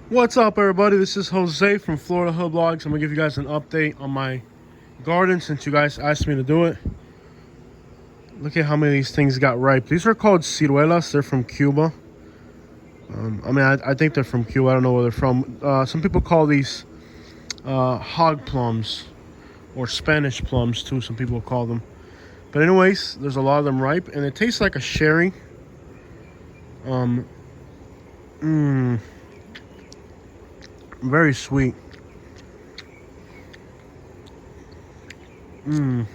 What's up, everybody? This is Jose from Florida Hood Blogs. I'm gonna give you guys an update on my garden since you guys asked me to do it. Look at how many of these things got ripe. These are called ciruelas. They're from Cuba. I think they're from Cuba. I don't know where they're from. Some people call these hog plums or Spanish plums too. Some people call them. But anyways, there's a lot of them ripe, and it tastes like a sherry. Very sweet. And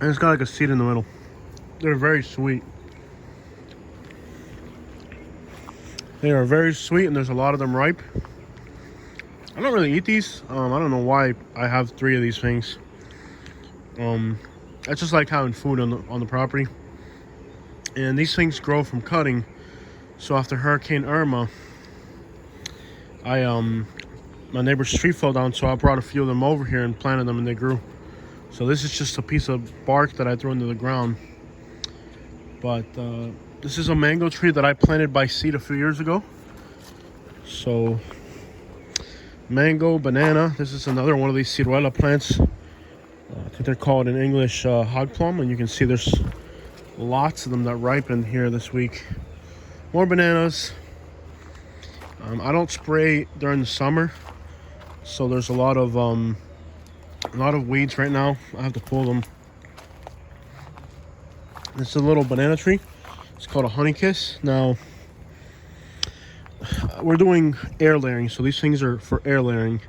it's got like a seed in the middle. They're very sweet. They are very sweet, and there's a lot of them ripe. I don't really eat these. I don't know why I have 3 of these things. I just like having food on the property. And these things grow from cutting. So after Hurricane Irma, my neighbor's tree fell down, so I brought a few of them over here and planted them, and they grew. So this is just a piece of bark that I threw into the ground. But this is a mango tree that I planted by seed a few years ago. So mango, banana. This is another one of these ciruela plants. I think they're called in English hog plum, and you can see there's lots of them that ripened here this week. More bananas. I don't spray during the summer, so there's a lot of weeds right now. I have to pull them. This is a little banana tree. It's called a honey kiss. Now we're doing air layering, so these things are for air layering.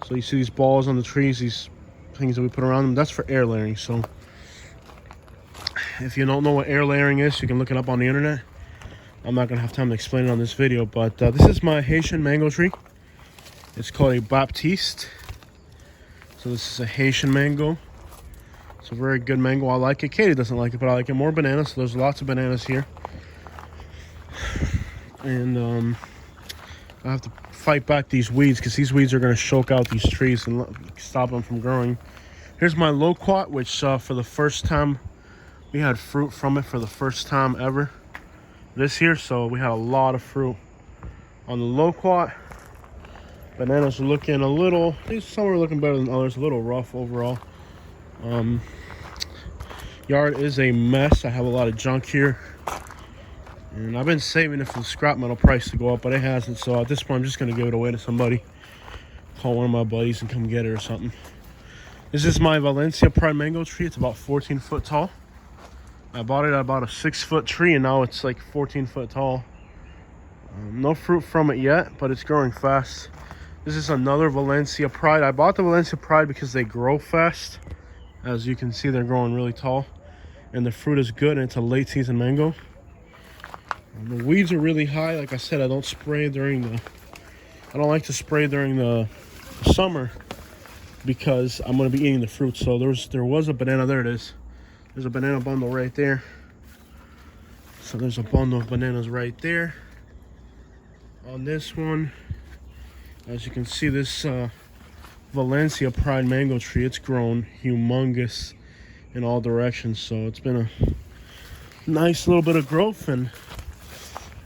So you see these balls on the trees, these things that we put around them, that's for air layering. So if you don't know what air layering is, you can look it up on the internet. I'm not gonna have time to explain it on this video, but this is my Haitian mango tree. It's called a Baptiste. So this is a Haitian mango. It's a very good mango. I like it. Katie doesn't like it, but I like it. More bananas. So there's lots of bananas here. And I have to fight back these weeds because these weeds are going to choke out these trees and stop them from growing. Here's my loquat, which for the first time, we had fruit from it for the first time ever this year. So we had a lot of fruit on the loquat. Bananas are looking a little, some are looking better than others, a little rough overall. Yard is a mess. I have a lot of junk here, and I've been saving it for the scrap metal price to go up, but it hasn't. So at this point, I'm just going to give it away to somebody. Call one of my buddies and come get it or something. This is my Valencia prime mango tree. It's about 14 foot tall. I bought it at about a 6-foot tree, and now it's like 14 foot tall. No fruit from it yet, but it's growing fast. This is another Valencia Pride. I bought the Valencia Pride because they grow fast. As you can see, they're growing really tall. And the fruit is good, and it's a late season mango. The weeds are really high. Like I said, I don't like to spray during the summer because I'm going to be eating the fruit. So there was a banana. There it is. There's a banana bundle right there. So there's a bundle of bananas right there. On this one, as you can see, this Valencia Pride mango tree, it's grown humongous in all directions. So it's been a nice little bit of growth, and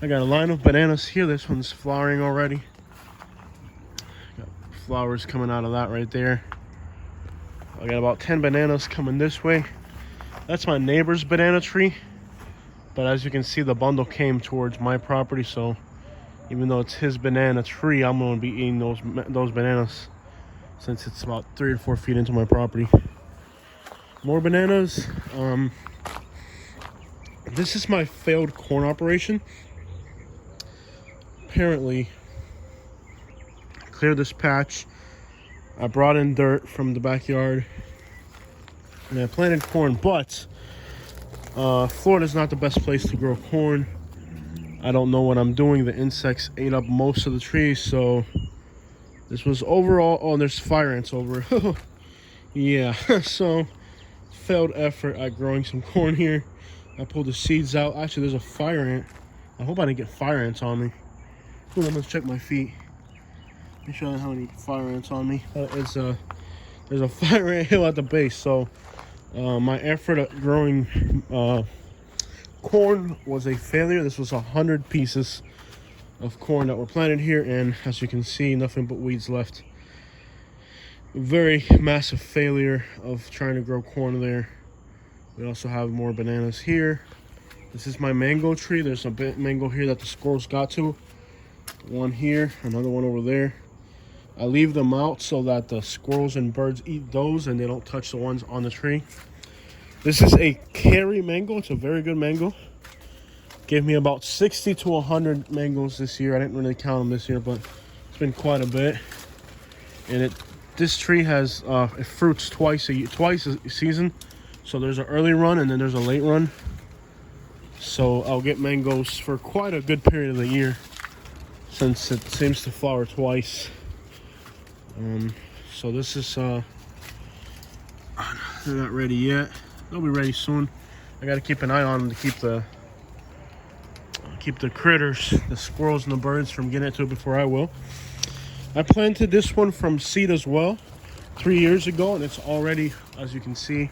I got a line of bananas here. This one's flowering already. Got flowers coming out of that right there. I got about 10 bananas coming this way. That's my neighbor's banana tree, but as you can see, the bundle came towards my property, so even though it's his banana tree, I'm going to be eating those bananas since it's about 3 or 4 feet into my property. More bananas. This is my failed corn operation. Apparently, I cleared this patch. I brought in dirt from the backyard, and I planted corn, but Florida's not the best place to grow corn. I don't know what I'm doing. The insects ate up most of the trees, so this was overall. Oh, there's fire ants over. Yeah, so failed effort at growing some corn here. I pulled the seeds out. Actually, there's a fire ant. I hope I didn't get fire ants on me. Hold on, let's check my feet. Make sure I don't have any fire ants on me. There's a fire ant hill at the base, so my effort at growing corn was a failure. This was 100 pieces. of corn that were planted here, and as you can see, nothing but weeds left. Very massive failure of trying to grow corn there. We also have more bananas here. This is my mango tree. There's a bit mango here that the squirrels got to. One here, another one over there. I leave them out so that the squirrels and birds eat those and they don't touch the ones on the tree. This is a Kerry mango. It's a very good mango. Gave me about 60 to 100 mangoes this year. I didn't really count them this year, but it's been quite a bit. And this tree has it fruits twice a season. So there's an early run and then there's a late run. So I'll get mangoes for quite a good period of the year, since it seems to flower twice. So this is they're not ready yet. They'll be ready soon. I got to keep an eye on them to keep the critters, the squirrels and the birds, from getting into it before I will. I planted this one from seed as well 3 years ago, and it's already, as you can see,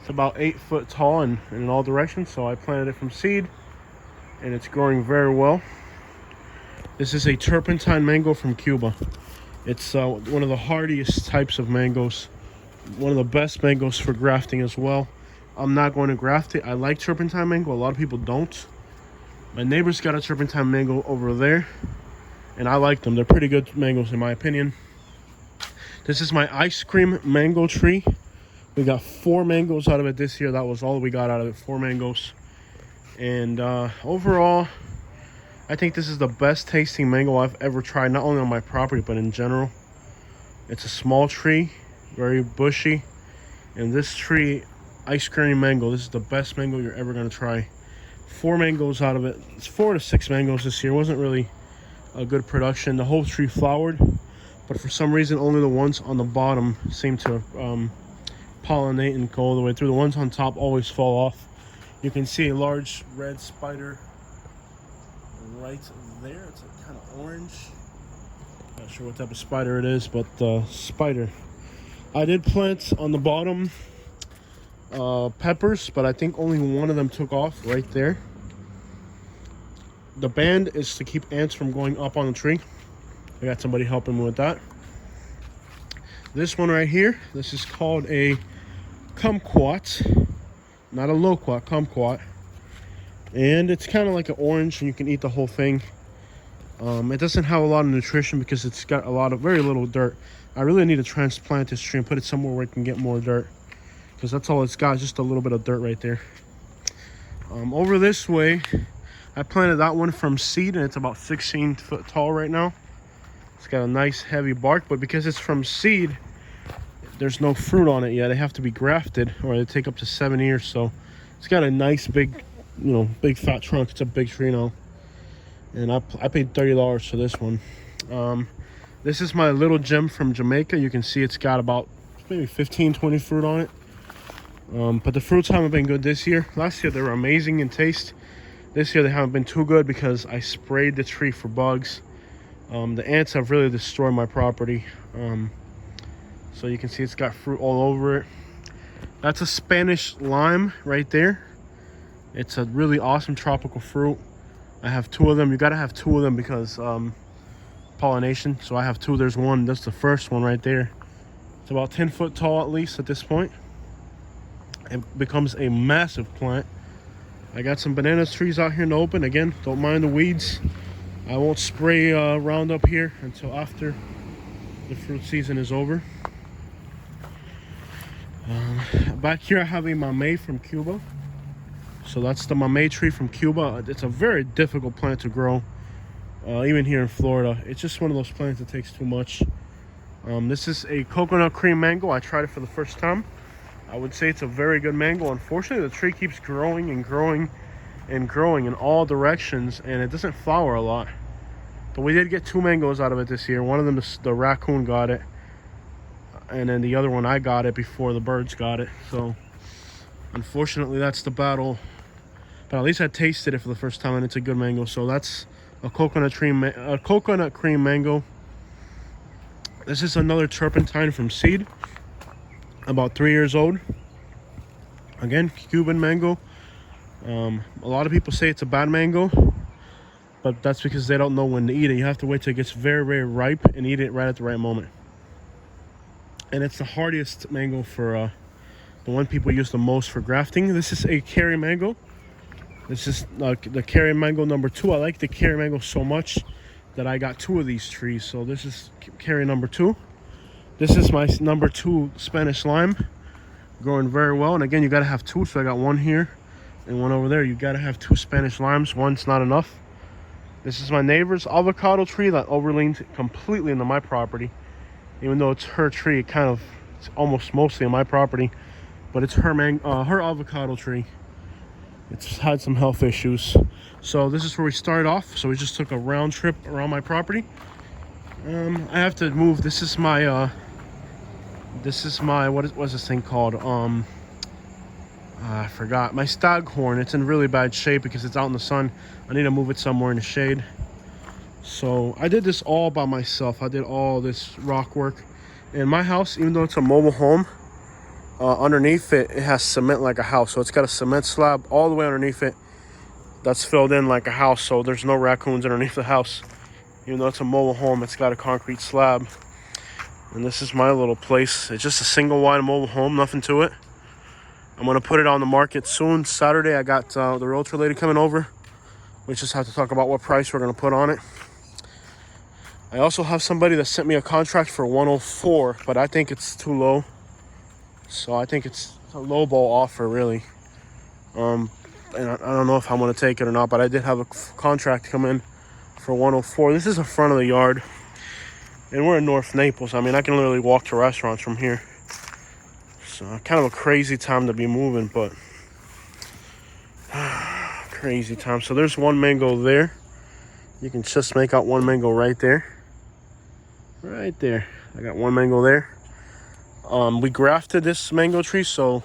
it's about 8 foot tall and in all directions. So I planted it from seed and it's growing very well. This is a turpentine mango from Cuba. It's one of the hardiest types of mangoes. One of the best mangoes for grafting as well. I'm not going to graft it. I like turpentine mango. A lot of people don't. My neighbor's got a turpentine mango over there, and I like them. They're pretty good mangoes in my opinion. This is my ice cream mango tree. We got 4 mangoes out of it this year. That was all we got out of it, 4 mangoes. And overall, I think this is the best tasting mango I've ever tried, not only on my property, but in general. It's a small tree, very bushy. And this tree, ice cream mango, this is the best mango you're ever gonna try. 4 mangoes out of it. It's 4 to 6 mangoes this year. It wasn't really a good production. The whole tree flowered, but for some reason, only the ones on the bottom seem to pollinate and go all the way through. The ones on top always fall off. You can see a large red spider right there. It's kind of orange. Not sure what type of spider it is, but spider. I did plant on the bottom peppers, but I think only one of them took off right there. The band is to keep ants from going up on the tree. I got somebody helping me with that. This one right here, this is called a kumquat, not a loquat, kumquat. And it's kind of like an orange, and you can eat the whole thing. It doesn't have a lot of nutrition because it's got very little dirt. I really need to transplant this tree and put it somewhere where it can get more dirt, because that's all it's got, just a little bit of dirt right there. Over this way, I planted that one from seed, and it's about 16 foot tall right now. It's got a nice heavy bark, but because it's from seed, there's no fruit on it yet. They have to be grafted, or they take up to 7 years. So it's got a nice big, big fat trunk. It's a big tree now. And I paid $30 for this one. This is my little gem from Jamaica. You can see it's got about maybe 15-20 fruit on it. But the fruits haven't been good this year. Last year they were amazing in taste. This year they haven't been too good because I sprayed the tree for bugs. The ants have really destroyed my property. So you can see it's got fruit all over it. That's a Spanish lime right there. It's a really awesome tropical fruit. I have 2 of them. You gotta have 2 of them because pollination. So I have 2. There's one. That's the first one right there. It's about 10 foot tall at least at this point. It becomes a massive plant. I got some banana trees out here in the open. Again, don't mind the weeds. I won't spray Roundup here until after the fruit season is over. Back here I have a mamey from Cuba. So that's the mamey tree from Cuba. It's a very difficult plant to grow, even here in Florida. It's just one of those plants that takes too much. This is a coconut cream mango. I tried it for the first time. I would say it's a very good mango. Unfortunately, the tree keeps growing and growing and growing in all directions, and it doesn't flower a lot. But we did get 2 mangoes out of it this year. One of them, the raccoon got it, and then the other one I got it before the birds got it. So unfortunately that's the battle, but at least I tasted it for the first time, and it's a good mango. So that's a coconut cream mango. This is another turpentine from seed, about 3 years old. Again, Cuban mango. A lot of people say it's a bad mango, but that's because they don't know when to eat it. You have to wait till it gets very, very ripe and eat it right at the right moment. And it's the hardiest mango for the one people use the most for grafting. This is a Kerry mango. This is the Kerry mango number 2. I like the Kerry mango so much that I got 2 of these trees. So this is Kerry number 2. This is my number 2 Spanish lime, growing very well. And again, you got to have 2. So I got 1 here and 1 over there. You got to have 2 Spanish limes. One's not enough. This is my neighbor's avocado tree that overleaned completely into my property. Even though it's her tree, it's almost mostly on my property, but it's her her avocado tree. It's had some health issues. So this is where we started off. So we just took a round trip around my property. I have to move. This is my what's this thing called? I forgot. My staghorn. It's in really bad shape because it's out in the sun. I need to move it somewhere in the shade. So I did this all by myself. I did all this rock work. And my house, even though it's a mobile home, underneath it has cement like a house. So it's got a cement slab all the way underneath it that's filled in like a house. So there's no raccoons underneath the house. Even though it's a mobile home, it's got a concrete slab. And this is my little place. It's just a single wide mobile home, nothing to it. I'm going to put it on the market soon. Saturday, I got the realtor lady coming over. We just have to talk about what price we're going to put on it. I also have somebody that sent me a contract for 104, but I think it's too low. So I think it's a low ball offer, really. And I don't know if I'm going to take it or not, but I did have a contract come in for 104. This is the front of the yard. And we're in North Naples. I mean, I can literally walk to restaurants from here. So kind of a crazy time to be moving, but crazy time. So there's 1 mango there. You can just make out 1 mango right there. Right there. I got 1 mango there. We grafted this mango tree, so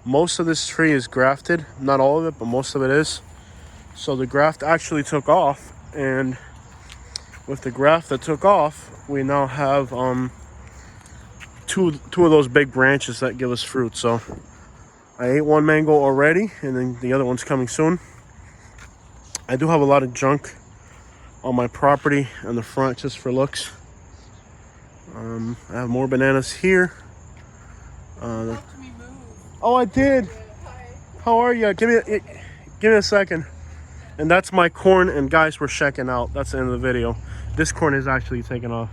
most of this tree is grafted. Not all of it, but most of it is. So the graft actually took off, and with the graft that took off, we now have two of those big branches that give us fruit. So I ate 1 mango already, and then the other one's coming soon. I do have a lot of junk on my property in the front just for looks. I have more bananas here. Oh, I did. How are you? Give me a second. And that's my corn. And guys, we're checking out. That's the end of the video. This corn is actually taken off.